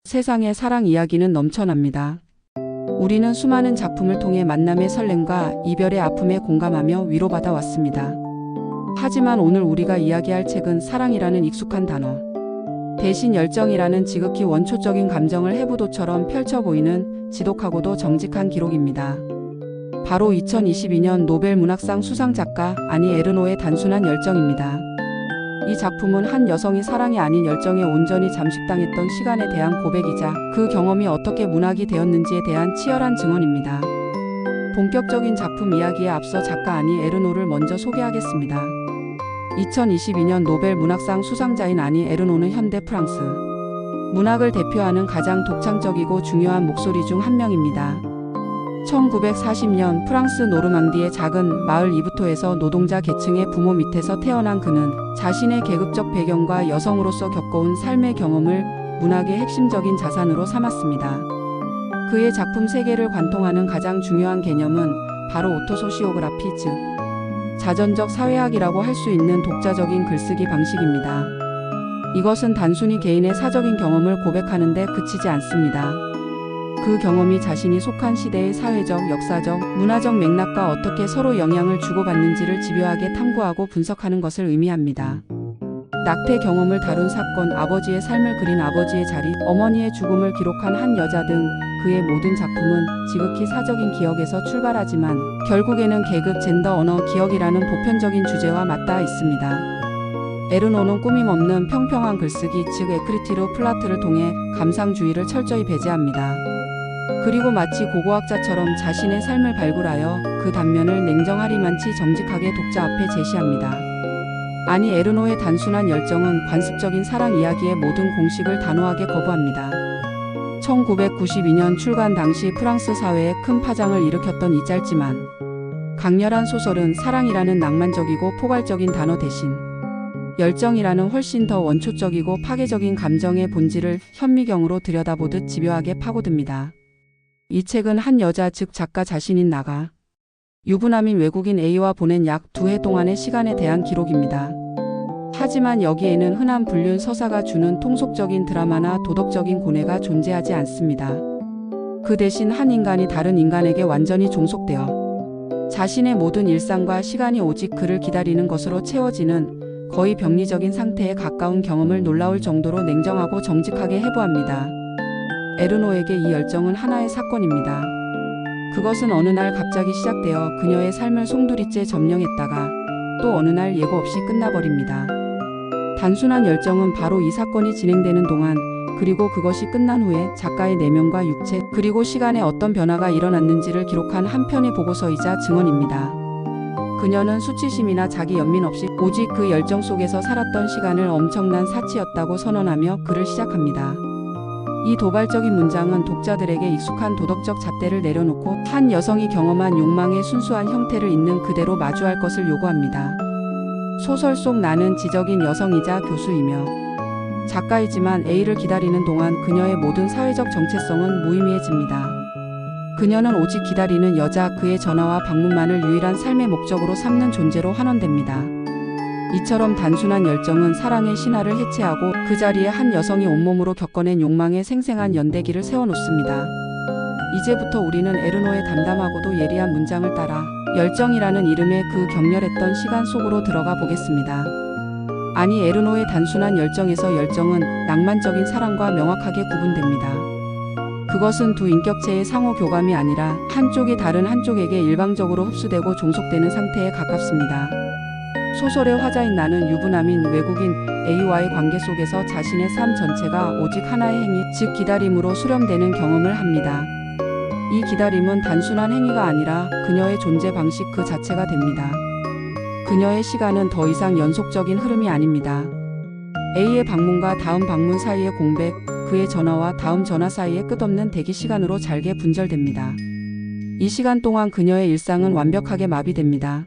세상의 사랑 이야기는 넘쳐납니다. 우리는 수많은 작품을 통해 만남의 설렘과 이별의 아픔에 공감하며 위로받아 왔습니다. 하지만 오늘 우리가 이야기할 책은 사랑이라는 익숙한 단어 대신 열정이라는 지극히 원초적인 감정을 해부도처럼 펼쳐 보이는 지독하고도 정직한 기록입니다. 바로 2022년 노벨 문학상 수상 작가 아니 에르노의 단순한 열정입니다. 이 작품은 한 여성이 사랑이 아닌 열정에 온전히 잠식당했던 시간에 대한 고백이자 그 경험이 어떻게 문학이 되었는지에 대한 치열한 증언입니다. 본격적인 작품 이야기에 앞서 작가 아니 에르노를 먼저 소개하겠습니다. 2022년 노벨 문학상 수상자인 아니 에르노는 현대 프랑스 문학을 대표하는 가장 독창적이고 중요한 목소리 중 한 명입니다. 1940년 프랑스 노르망디의 작은 마을 이브토에서 노동자 계층의 부모 밑에서 태어난 그는 자신의 계급적 배경과 여성으로서 겪어온 삶의 경험을 문학의 핵심적인 자산으로 삼았습니다. 그의 작품 세계를 관통하는 가장 중요한 개념은 바로 오토소시오그라피 즉 자전적 사회학이라고 할 수 있는 독자적인 글쓰기 방식입니다. 이것은 단순히 개인의 사적인 경험을 고백하는 데 그치지 않습니다. 그 경험이 자신이 속한 시대의 사회적, 역사적, 문화적 맥락과 어떻게 서로 영향을 주고받는지를 집요하게 탐구하고 분석하는 것을 의미합니다. 낙태 경험을 다룬 사건, 아버지의 삶을 그린 아버지의 자리, 어머니의 죽음을 기록한 한 여자 등 그의 모든 작품은 지극히 사적인 기억에서 출발하지만 결국에는 계급, 젠더, 언어, 기억이라는 보편적인 주제와 맞닿아 있습니다. 에르노는 꾸밈없는 평평한 글쓰기, 즉 에크리티르 플라트를 통해 감상주의를 철저히 배제합니다. 그리고 마치 고고학자처럼 자신의 삶을 발굴하여 그 단면을 냉정하리만치 정직하게 독자 앞에 제시합니다. 아니 에르노의 단순한 열정은 관습적인 사랑 이야기의 모든 공식을 단호하게 거부합니다. 1992년 출간 당시 프랑스 사회에 큰 파장을 일으켰던 이 짧지만 강렬한 소설은 사랑이라는 낭만적이고 포괄적인 단어 대신 열정이라는 훨씬 더 원초적이고 파괴적인 감정의 본질을 현미경으로 들여다보듯 집요하게 파고듭니다. 이 책은 한 여자 즉 작가 자신인 나가 유부남인 외국인 A와 보낸 약 2해 동안의 시간에 대한 기록입니다. 하지만 여기에는 흔한 불륜 서사가 주는 통속적인 드라마나 도덕적인 고뇌가 존재하지 않습니다. 그 대신 한 인간이 다른 인간에게 완전히 종속되어 자신의 모든 일상과 시간이 오직 그를 기다리는 것으로 채워지는 거의 병리적인 상태에 가까운 경험을 놀라울 정도로 냉정하고 정직하게 해부합니다. 에르노에게 이 열정은 하나의 사건입니다. 그것은 어느 날 갑자기 시작되어 그녀의 삶을 송두리째 점령했다가 또 어느 날 예고 없이 끝나버립니다. 단순한 열정은 바로 이 사건이 진행되는 동안 그리고 그것이 끝난 후에 작가의 내면과 육체 그리고 시간에 어떤 변화가 일어났는지를 기록한 한 편의 보고서이자 증언입니다. 그녀는 수치심이나 자기 연민 없이 오직 그 열정 속에서 살았던 시간을 엄청난 사치였다고 선언하며 글을 시작합니다. 이 도발적인 문장은 독자들에게 익숙한 도덕적 잣대를 내려놓고 한 여성이 경험한 욕망의 순수한 형태를 있는 그대로 마주할 것을 요구합니다. 소설 속 나는 지적인 여성이자 교수이며 작가이지만 A를 기다리는 동안 그녀의 모든 사회적 정체성은 무의미해집니다. 그녀는 오직 기다리는 여자, 그의 전화와 방문만을 유일한 삶의 목적으로 삼는 존재로 환원됩니다. 이처럼 단순한 열정은 사랑의 신화를 해체하고 그 자리에 한 여성이 온몸으로 겪어낸 욕망의 생생한 연대기를 세워놓습니다. 이제부터 우리는 에르노의 담담하고도 예리한 문장을 따라 열정이라는 이름의 그 격렬했던 시간 속으로 들어가 보겠습니다. 아니 에르노의 단순한 열정에서 열정은 낭만적인 사랑과 명확하게 구분됩니다. 그것은 두 인격체의 상호 교감이 아니라 한쪽이 다른 한쪽에게 일방적으로 흡수되고 종속되는 상태에 가깝습니다. 소설의 화자인 나는 유부남인 외국인 A와의 관계 속에서 자신의 삶 전체가 오직 하나의 행위, 즉 기다림으로 수렴되는 경험을 합니다. 이 기다림은 단순한 행위가 아니라 그녀의 존재 방식 그 자체가 됩니다. 그녀의 시간은 더 이상 연속적인 흐름이 아닙니다. A의 방문과 다음 방문 사이의 공백, 그의 전화와 다음 전화 사이의 끝없는 대기 시간으로 잘게 분절됩니다. 이 시간 동안 그녀의 일상은 완벽하게 마비됩니다.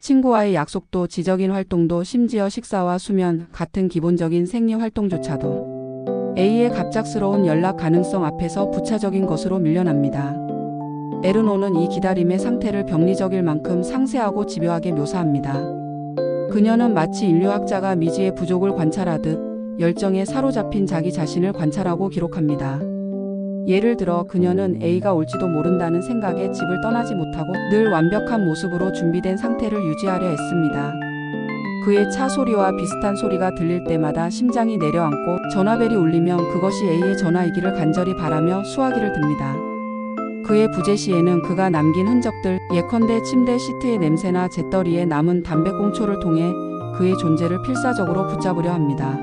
친구와의 약속도, 지적인 활동도, 심지어 식사와 수면 같은 기본적인 생리 활동조차도 A의 갑작스러운 연락 가능성 앞에서 부차적인 것으로 밀려납니다. 에르노는 이 기다림의 상태를 병리적일 만큼 상세하고 집요하게 묘사합니다. 그녀는 마치 인류학자가 미지의 부족을 관찰하듯 열정에 사로잡힌 자기 자신을 관찰하고 기록합니다. 예를 들어 그녀는 A가 올지도 모른다는 생각에 집을 떠나지 못하고 늘 완벽한 모습으로 준비된 상태를 유지하려 애씁니다. 그의 차 소리와 비슷한 소리가 들릴 때마다 심장이 내려앉고 전화벨이 울리면 그것이 A의 전화이기를 간절히 바라며 수화기를 듭니다. 그의 부재 시에는 그가 남긴 흔적들, 예컨대 침대 시트의 냄새나 재떨이에 남은 담배꽁초를 통해 그의 존재를 필사적으로 붙잡으려 합니다.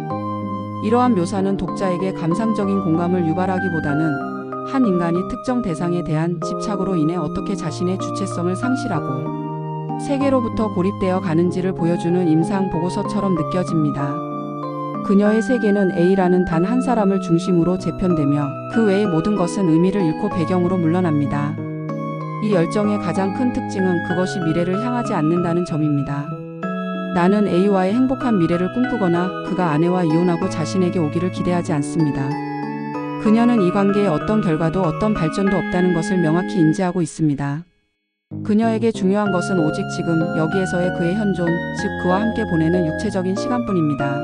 이러한 묘사는 독자에게 감상적인 공감을 유발하기보다는 한 인간이 특정 대상에 대한 집착으로 인해 어떻게 자신의 주체성을 상실하고 세계로부터 고립되어 가는지를 보여주는 임상 보고서처럼 느껴집니다. 그녀의 세계는 A라는 단 한 사람을 중심으로 재편되며 그 외의 모든 것은 의미를 잃고 배경으로 물러납니다. 이 열정의 가장 큰 특징은 그것이 미래를 향하지 않는다는 점입니다. 나는 A와의 행복한 미래를 꿈꾸거나 그가 아내와 이혼하고 자신에게 오기를 기대하지 않습니다. 그녀는 이 관계에 어떤 결과도 어떤 발전도 없다는 것을 명확히 인지하고 있습니다. 그녀에게 중요한 것은 오직 지금 여기에서의 그의 현존, 즉 그와 함께 보내는 육체적인 시간뿐입니다.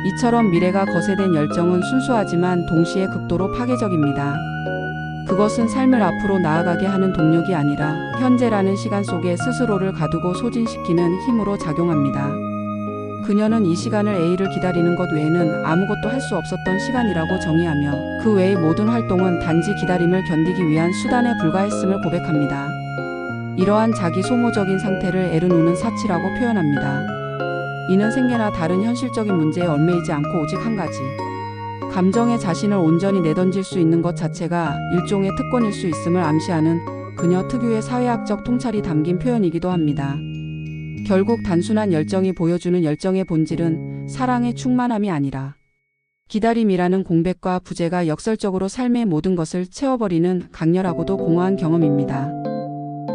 이처럼 미래가 거세된 열정은 순수하지만 동시에 극도로 파괴적입니다. 그것은 삶을 앞으로 나아가게 하는 동력이 아니라 현재라는 시간 속에 스스로를 가두고 소진시키는 힘으로 작용합니다. 그녀는 이 시간을 A를 기다리는 것 외에는 아무것도 할 수 없었던 시간이라고 정의하며 그 외의 모든 활동은 단지 기다림을 견디기 위한 수단에 불과했음을 고백합니다. 이러한 자기 소모적인 상태를 에르노는 사치라고 표현합니다. 이는 생계나 다른 현실적인 문제에 얽매이지 않고 오직 한 가지. 감정에 자신을 온전히 내던질 수 있는 것 자체가 일종의 특권일 수 있음을 암시하는 그녀 특유의 사회학적 통찰이 담긴 표현이기도 합니다. 결국 단순한 열정이 보여주는 열정의 본질은 사랑의 충만함이 아니라 기다림이라는 공백과 부재가 역설적으로 삶의 모든 것을 채워버리는 강렬하고도 공허한 경험입니다.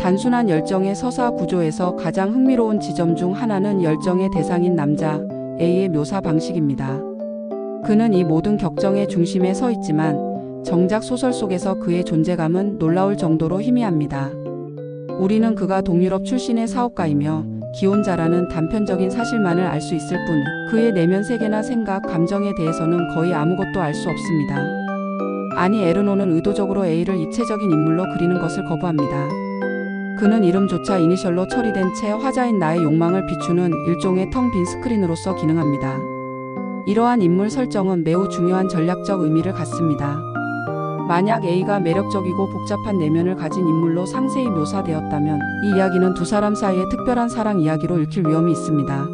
단순한 열정의 서사 구조에서 가장 흥미로운 지점 중 하나는 열정의 대상인 남자 A의 묘사 방식입니다. 그는 이 모든 격정의 중심에 서 있지만 정작 소설 속에서 그의 존재감은 놀라울 정도로 희미합니다. 우리는 그가 동유럽 출신의 사업가이며 기혼자라는 단편적인 사실만을 알 수 있을 뿐 그의 내면 세계나 생각, 감정에 대해서는 거의 아무것도 알 수 없습니다. 아니, 에르노는 의도적으로 A를 입체적인 인물로 그리는 것을 거부합니다. 그는 이름조차 이니셜로 처리된 채 화자인 나의 욕망을 비추는 일종의 텅 빈 스크린으로서 기능합니다. 이러한 인물 설정은 매우 중요한 전략적 의미를 갖습니다. 만약 A가 매력적이고 복잡한 내면을 가진 인물로 상세히 묘사되었다면 이 이야기는 두 사람 사이의 특별한 사랑 이야기로 읽힐 위험이 있습니다.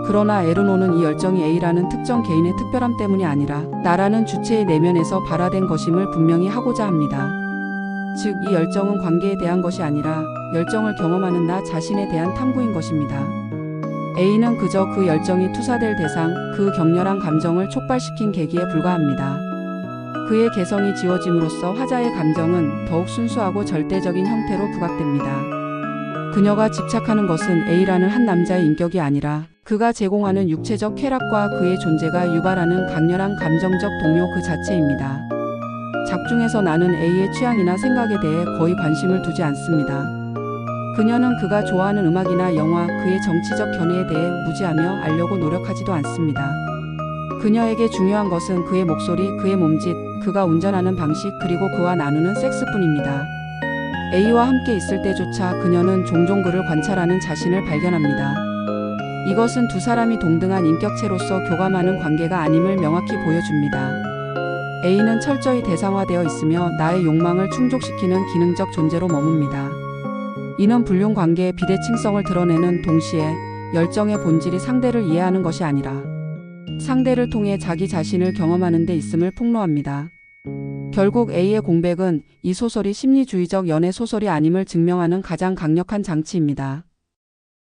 그러나 에르노는 이 열정이 A라는 특정 개인의 특별함 때문이 아니라 나라는 주체의 내면에서 발화된 것임을 분명히 하고자 합니다. 즉, 이 열정은 관계에 대한 것이 아니라 열정을 경험하는 나 자신에 대한 탐구인 것입니다. A는 그저 그 열정이 투사될 대상, 그 격렬한 감정을 촉발시킨 계기에 불과합니다. 그의 개성이 지워짐으로써 화자의 감정은 더욱 순수하고 절대적인 형태로 부각됩니다. 그녀가 집착하는 것은 A라는 한 남자의 인격이 아니라 그가 제공하는 육체적 쾌락과 그의 존재가 유발하는 강렬한 감정적 동요 그 자체입니다. 작중에서 나는 A의 취향이나 생각에 대해 거의 관심을 두지 않습니다. 그녀는 그가 좋아하는 음악이나 영화, 그의 정치적 견해에 대해 무지하며 알려고 노력하지도 않습니다. 그녀에게 중요한 것은 그의 목소리, 그의 몸짓, 그가 운전하는 방식, 그리고 그와 나누는 섹스뿐입니다. A와 함께 있을 때조차 그녀는 종종 그를 관찰하는 자신을 발견합니다. 이것은 두 사람이 동등한 인격체로서 교감하는 관계가 아님을 명확히 보여줍니다. A는 철저히 대상화되어 있으며 나의 욕망을 충족시키는 기능적 존재로 머뭅니다. 이는 불륜 관계의 비대칭성을 드러내는 동시에 열정의 본질이 상대를 이해하는 것이 아니라 상대를 통해 자기 자신을 경험하는 데 있음을 폭로합니다. 결국 A의 공백은 이 소설이 심리주의적 연애 소설이 아님을 증명하는 가장 강력한 장치입니다.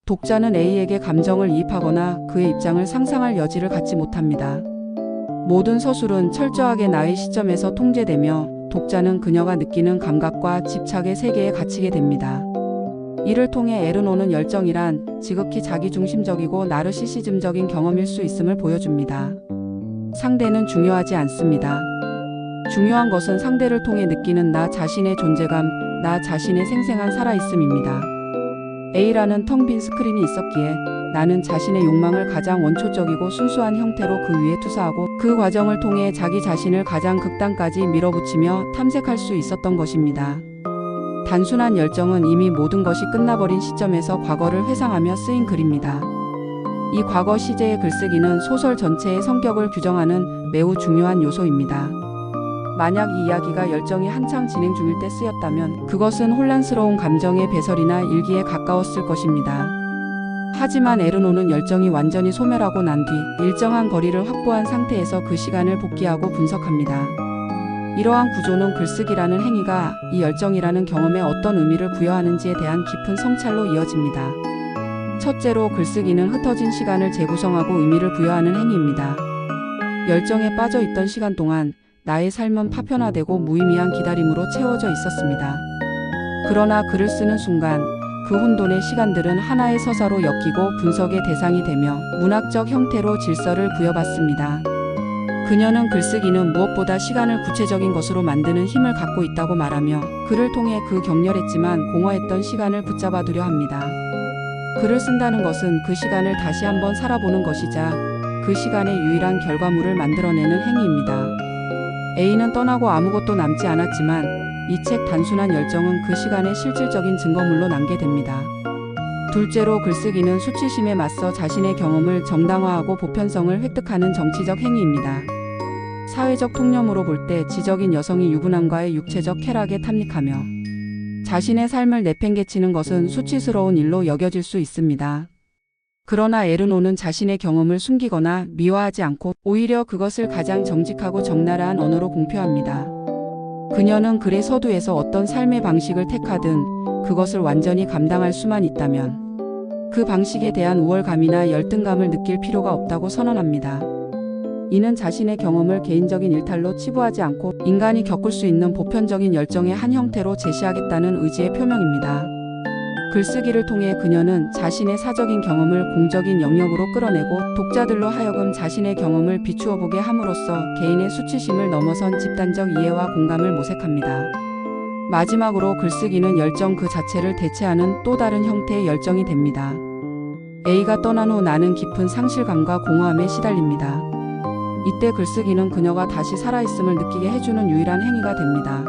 독자는 A에게 감정을 이입하거나 그의 입장을 상상할 여지를 갖지 못합니다. 모든 서술은 철저하게 나의 시점에서 통제되며 독자는 그녀가 느끼는 감각과 집착의 세계에 갇히게 됩니다. 이를 통해 에르노는 열정이란 지극히 자기중심적이고 나르시시즘적인 경험일 수 있음을 보여줍니다. 상대는 중요하지 않습니다. 중요한 것은 상대를 통해 느끼는 나 자신의 존재감, 나 자신의 생생한 살아있음입니다. A라는 텅 빈 스크린이 있었기에 나는 자신의 욕망을 가장 원초적이고 순수한 형태로 그 위에 투사하고 그 과정을 통해 자기 자신을 가장 극단까지 밀어붙이며 탐색할 수 있었던 것입니다. 단순한 열정은 이미 모든 것이 끝나버린 시점에서 과거를 회상하며 쓰인 글입니다. 이 과거 시제의 글쓰기는 소설 전체의 성격을 규정하는 매우 중요한 요소입니다. 만약 이 이야기가 열정이 한창 진행 중일 때 쓰였다면 그것은 혼란스러운 감정의 배설이나 일기에 가까웠을 것입니다. 하지만 에르노는 열정이 완전히 소멸하고 난 뒤 일정한 거리를 확보한 상태에서 그 시간을 복귀하고 분석합니다. 이러한 구조는 글쓰기라는 행위가 이 열정이라는 경험에 어떤 의미를 부여하는지에 대한 깊은 성찰로 이어집니다. 첫째로, 글쓰기는 흩어진 시간을 재구성하고 의미를 부여하는 행위입니다. 열정에 빠져 있던 시간 동안 나의 삶은 파편화되고 무의미한 기다림으로 채워져 있었습니다. 그러나 글을 쓰는 순간 그 혼돈의 시간들은 하나의 서사로 엮이고 분석의 대상이 되며 문학적 형태로 질서를 부여받습니다. 그녀는 글쓰기는 무엇보다 시간을 구체적인 것으로 만드는 힘을 갖고 있다고 말하며 글을 통해 그 격렬했지만 공허했던 시간을 붙잡아두려 합니다. 글을 쓴다는 것은 그 시간을 다시 한번 살아보는 것이자 그 시간의 유일한 결과물을 만들어내는 행위입니다. A는 떠나고 아무것도 남지 않았지만 이 책 단순한 열정은 그 시간의 실질적인 증거물로 남게 됩니다. 둘째로, 글쓰기는 수치심에 맞서 자신의 경험을 정당화하고 보편성을 획득하는 정치적 행위입니다. 사회적 통념으로 볼 때 지적인 여성이 유부남과의 육체적 쾌락에 탐닉하며 자신의 삶을 내팽개치는 것은 수치스러운 일로 여겨질 수 있습니다. 그러나 에르노는 자신의 경험을 숨기거나 미화하지 않고 오히려 그것을 가장 정직하고 적나라한 언어로 공표합니다. 그녀는 글의 서두에서 어떤 삶의 방식을 택하든 그것을 완전히 감당할 수만 있다면 그 방식에 대한 우월감이나 열등감을 느낄 필요가 없다고 선언합니다. 이는 자신의 경험을 개인적인 일탈로 치부하지 않고 인간이 겪을 수 있는 보편적인 열정의 한 형태로 제시하겠다는 의지의 표명입니다. 글쓰기를 통해 그녀는 자신의 사적인 경험을 공적인 영역으로 끌어내고 독자들로 하여금 자신의 경험을 비추어 보게 함으로써 개인의 수치심을 넘어선 집단적 이해와 공감을 모색합니다. 마지막으로, 글쓰기는 열정 그 자체를 대체하는 또 다른 형태의 열정이 됩니다. A가 떠난 후 나는 깊은 상실감과 공허함에 시달립니다. 이때 글쓰기는 그녀가 다시 살아있음을 느끼게 해주는 유일한 행위가 됩니다.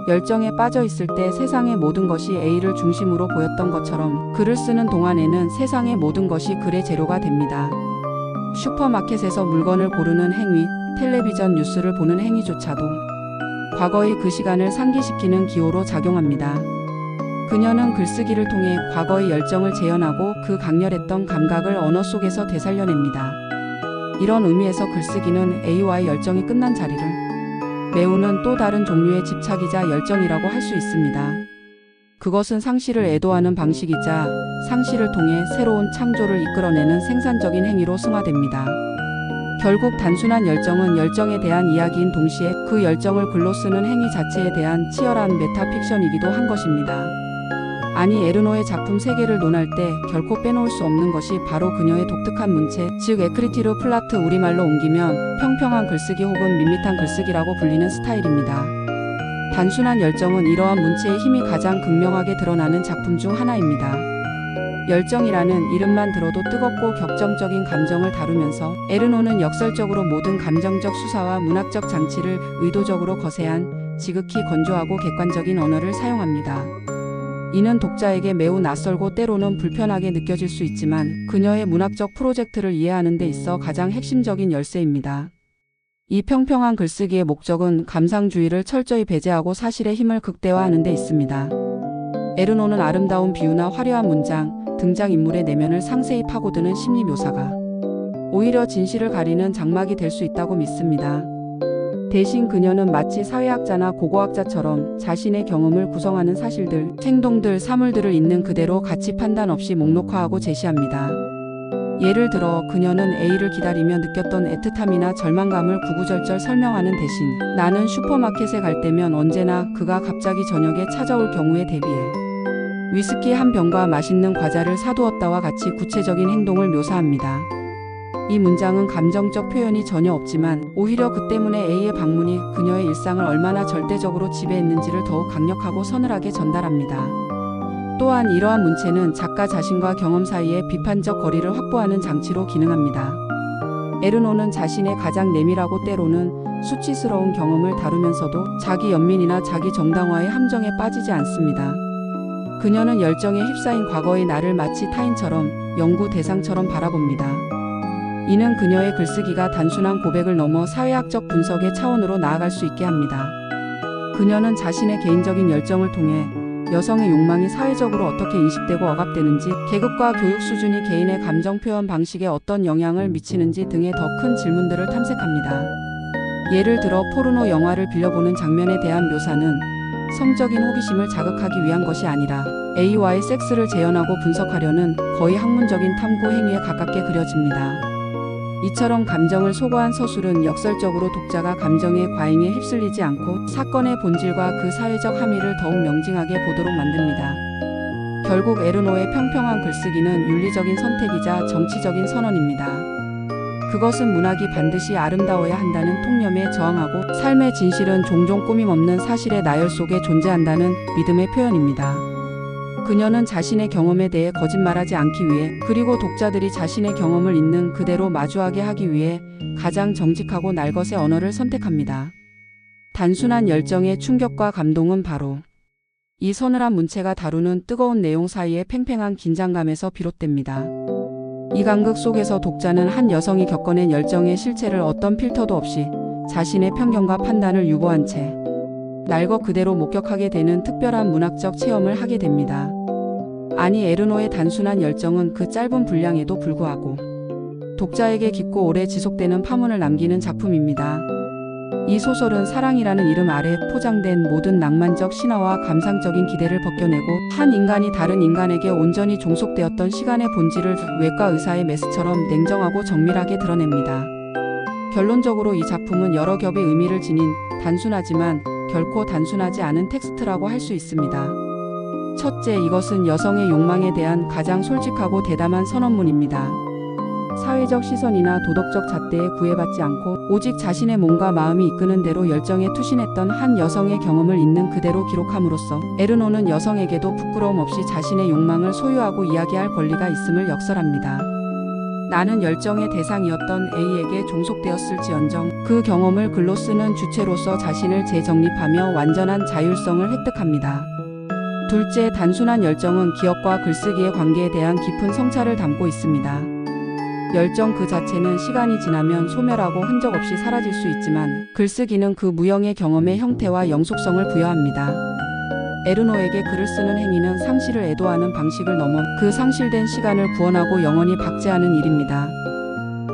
열정에 빠져 있을 때 세상의 모든 것이 A를 중심으로 보였던 것처럼 글을 쓰는 동안에는 세상의 모든 것이 글의 재료가 됩니다. 슈퍼마켓에서 물건을 고르는 행위, 텔레비전 뉴스를 보는 행위조차도 과거의 그 시간을 상기시키는 기호로 작용합니다. 그녀는 글쓰기를 통해 과거의 열정을 재현하고 그 강렬했던 감각을 언어 속에서 되살려냅니다. 이런 의미에서 글쓰기는 A와의 열정이 끝난 자리를 메우는 또 다른 종류의 집착이자 열정이라고 할 수 있습니다. 그것은 상실을 애도하는 방식이자 상실을 통해 새로운 창조를 이끌어내는 생산적인 행위로 승화됩니다. 결국 단순한 열정은 열정에 대한 이야기인 동시에 그 열정을 글로 쓰는 행위 자체에 대한 치열한 메타픽션이기도 한 것입니다. 아니, 에르노의 작품 세계를 논할 때 결코 빼놓을 수 없는 것이 바로 그녀의 독특한 문체, 즉 에크리티르 플라트, 우리말로 옮기면 평평한 글쓰기 혹은 밋밋한 글쓰기라고 불리는 스타일입니다. 단순한 열정은 이러한 문체의 힘이 가장 극명하게 드러나는 작품 중 하나입니다. 열정이라는 이름만 들어도 뜨겁고 격정적인 감정을 다루면서 에르노는 역설적으로 모든 감정적 수사와 문학적 장치를 의도적으로 거세한 지극히 건조하고 객관적인 언어를 사용합니다. 이는 독자에게 매우 낯설고 때로는 불편하게 느껴질 수 있지만 그녀의 문학적 프로젝트를 이해하는 데 있어 가장 핵심적인 열쇠입니다. 이 평평한 글쓰기의 목적은 감상주의를 철저히 배제하고 사실의 힘을 극대화하는 데 있습니다. 에르노는 아름다운 비유나 화려한 문장, 등장인물의 내면을 상세히 파고드는 심리 묘사가 오히려 진실을 가리는 장막이 될 수 있다고 믿습니다. 대신 그녀는 마치 사회학자나 고고학자처럼 자신의 경험을 구성하는 사실들, 행동들, 사물들을 있는 그대로 가치 판단 없이 목록화하고 제시합니다. 예를 들어 그녀는 A를 기다리며 느꼈던 애틋함이나 절망감을 구구절절 설명하는 대신 나는 슈퍼마켓에 갈 때면 언제나 그가 갑자기 저녁에 찾아올 경우에 대비해 위스키 한 병과 맛있는 과자를 사두었다와 같이 구체적인 행동을 묘사합니다. 이 문장은 감정적 표현이 전혀 없지만 오히려 그 때문에 A의 방문이 그녀의 일상을 얼마나 절대적으로 지배했는지를 더욱 강력하고 서늘하게 전달합니다. 또한 이러한 문체는 작가 자신과 경험 사이의 비판적 거리를 확보하는 장치로 기능합니다. 에르노는 자신의 가장 내밀하고 때로는 수치스러운 경험을 다루면서도 자기 연민이나 자기 정당화의 함정에 빠지지 않습니다. 그녀는 열정에 휩싸인 과거의 나를 마치 타인처럼 연구 대상처럼 바라봅니다. 이는 그녀의 글쓰기가 단순한 고백을 넘어 사회학적 분석의 차원으로 나아갈 수 있게 합니다. 그녀는 자신의 개인적인 열정을 통해 여성의 욕망이 사회적으로 어떻게 인식되고 억압되는지, 계급과 교육 수준이 개인의 감정 표현 방식에 어떤 영향을 미치는지 등의 더 큰 질문들을 탐색합니다. 예를 들어 포르노 영화를 빌려보는 장면에 대한 묘사는 성적인 호기심을 자극하기 위한 것이 아니라 A와의 섹스를 재현하고 분석하려는 거의 학문적인 탐구 행위에 가깝게 그려집니다. 이처럼 감정을 소거한 서술은 역설적으로 독자가 감정의 과잉에 휩쓸리지 않고 사건의 본질과 그 사회적 함의를 더욱 명징하게 보도록 만듭니다. 결국 에르노의 평평한 글쓰기는 윤리적인 선택이자 정치적인 선언입니다. 그것은 문학이 반드시 아름다워야 한다는 통념에 저항하고 삶의 진실은 종종 꾸밈없는 사실의 나열 속에 존재한다는 믿음의 표현입니다. 그녀는 자신의 경험에 대해 거짓말하지 않기 위해, 그리고 독자들이 자신의 경험을 있는 그대로 마주하게 하기 위해 가장 정직하고 날것의 언어를 선택합니다. 단순한 열정의 충격과 감동은 바로 이 서늘한 문체가 다루는 뜨거운 내용 사이의 팽팽한 긴장감에서 비롯됩니다. 이 간극 속에서 독자는 한 여성이 겪어낸 열정의 실체를 어떤 필터도 없이 자신의 편견과 판단을 유보한 채 날것 그대로 목격하게 되는 특별한 문학적 체험을 하게 됩니다. 아니, 에르노의 단순한 열정은 그 짧은 분량에도 불구하고 독자에게 깊고 오래 지속되는 파문을 남기는 작품입니다. 이 소설은 사랑이라는 이름 아래 포장된 모든 낭만적 신화와 감상적인 기대를 벗겨내고 한 인간이 다른 인간에게 온전히 종속되었던 시간의 본질을 외과 의사의 메스처럼 냉정하고 정밀하게 드러냅니다. 결론적으로 이 작품은 여러 겹의 의미를 지닌 단순하지만 결코 단순하지 않은 텍스트라고 할 수 있습니다. 첫째, 이것은 여성의 욕망에 대한 가장 솔직하고 대담한 선언문입니다. 사회적 시선이나 도덕적 잣대에 구애받지 않고 오직 자신의 몸과 마음이 이끄는 대로 열정에 투신했던 한 여성의 경험을 있는 그대로 기록함으로써 에르노는 여성에게도 부끄러움 없이 자신의 욕망을 소유하고 이야기할 권리가 있음을 역설합니다. 나는 열정의 대상이었던 A에게 종속되었을지언정 그 경험을 글로 쓰는 주체로서 자신을 재정립하며 완전한 자율성을 획득합니다. 둘째, 단순한 열정은 기억과 글쓰기의 관계에 대한 깊은 성찰을 담고 있습니다. 열정 그 자체는 시간이 지나면 소멸하고 흔적 없이 사라질 수 있지만 글쓰기는 그 무형의 경험의 형태와 영속성을 부여합니다. 에르노에게 글을 쓰는 행위는 상실을 애도하는 방식을 넘어 그 상실된 시간을 구원하고 영원히 박제하는 일입니다.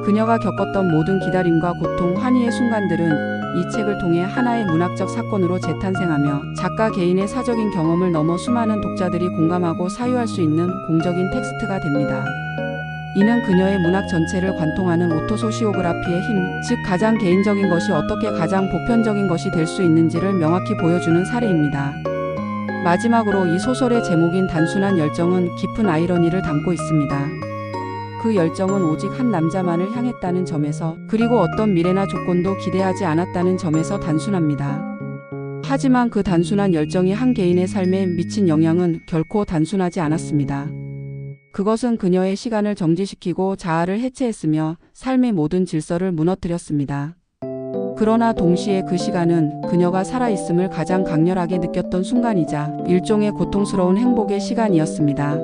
그녀가 겪었던 모든 기다림과 고통, 환희의 순간들은 이 책을 통해 하나의 문학적 사건으로 재탄생하며 작가 개인의 사적인 경험을 넘어 수많은 독자들이 공감하고 사유할 수 있는 공적인 텍스트가 됩니다. 이는 그녀의 문학 전체를 관통하는 오토소시오그라피의 힘, 즉 가장 개인적인 것이 어떻게 가장 보편적인 것이 될 수 있는지를 명확히 보여주는 사례입니다. 마지막으로 이 소설의 제목인 단순한 열정은 깊은 아이러니를 담고 있습니다. 그 열정은 오직 한 남자만을 향했다는 점에서, 그리고 어떤 미래나 조건도 기대하지 않았다는 점에서 단순합니다. 하지만 그 단순한 열정이 한 개인의 삶에 미친 영향은 결코 단순하지 않았습니다. 그것은 그녀의 시간을 정지시키고 자아를 해체했으며 삶의 모든 질서를 무너뜨렸습니다. 그러나 동시에 그 시간은 그녀가 살아있음을 가장 강렬하게 느꼈던 순간이자 일종의 고통스러운 행복의 시간이었습니다.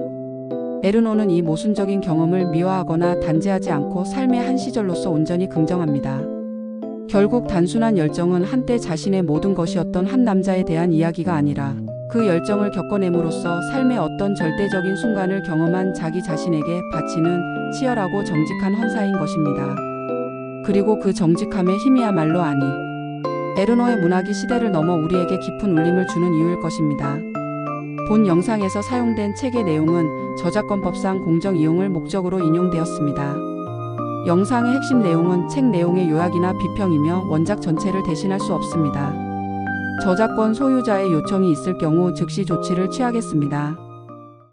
에르노는 이 모순적인 경험을 미화하거나 단죄하지 않고 삶의 한 시절로서 온전히 긍정합니다. 결국 단순한 열정은 한때 자신의 모든 것이었던 한 남자에 대한 이야기가 아니라 그 열정을 겪어냄으로써 삶의 어떤 절대적인 순간을 경험한 자기 자신에게 바치는 치열하고 정직한 헌사인 것입니다. 그리고 그 정직함의 힘이야말로 에르노의 문학이 시대를 넘어 우리에게 깊은 울림을 주는 이유일 것입니다. 본 영상에서 사용된 책의 내용은 저작권법상 공정 이용을 목적으로 인용되었습니다. 영상의 핵심 내용은 책 내용의 요약이나 비평이며 원작 전체를 대신할 수 없습니다. 저작권 소유자의 요청이 있을 경우 즉시 조치를 취하겠습니다.